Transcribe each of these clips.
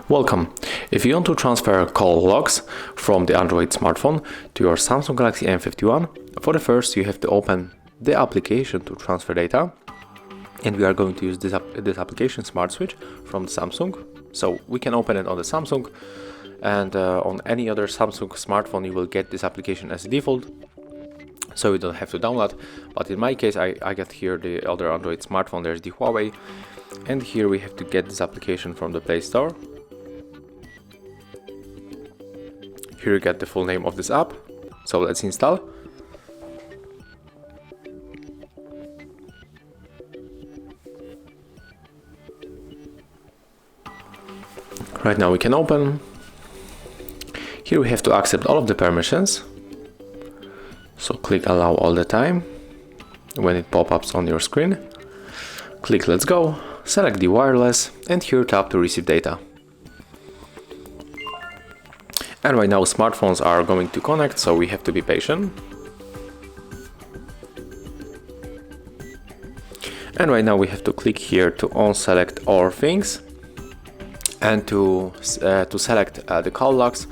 Welcome. If you want to transfer call logs from the Android smartphone to your Samsung Galaxy M51, for the first you have to open the application to transfer data, and we are going to use this application Smart Switch from Samsung. So we can open it on the Samsung, and on any other Samsung smartphone you will get this application as default, so you don't have to download. But in my case I get here the other Android smartphone, there's the Huawei, and here we have to get this application from the Play Store. Here you get the full name of this app, so let's install. Right now we can open. Here we have to accept all of the permissions, so click allow all the time when it pop-ups on your screen. Click let's go, select the wireless, and here tap to receive data. And right now smartphones are going to connect, so we have to be patient. And right now we have to click here to unselect all things, and to select the call logs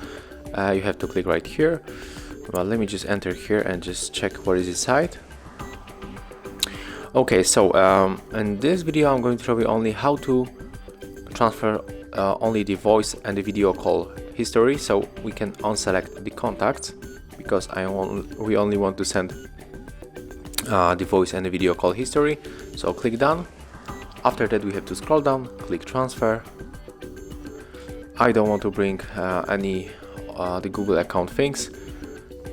you have to click right here. Well, let me just enter here and just check what is inside. Okay, so in this video I'm going to show you only how to transfer only the voice and the video call history, so we can unselect the contacts because we only want to send the voice and the video call history. So click done. After that we have to scroll down, click transfer. I don't want to bring any the Google account things,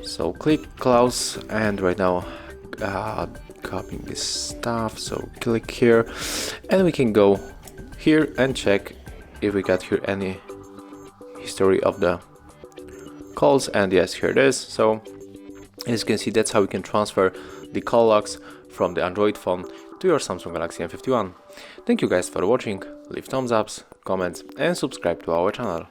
so click close, and right now copying this stuff, so click here, and we can go here and check if we got here any history of the calls, and yes, here it is. So as you can see, that's how we can transfer the call logs from the Android phone to your Samsung Galaxy M51. Thank you guys for watching. Leave thumbs ups, comments, and subscribe to our channel.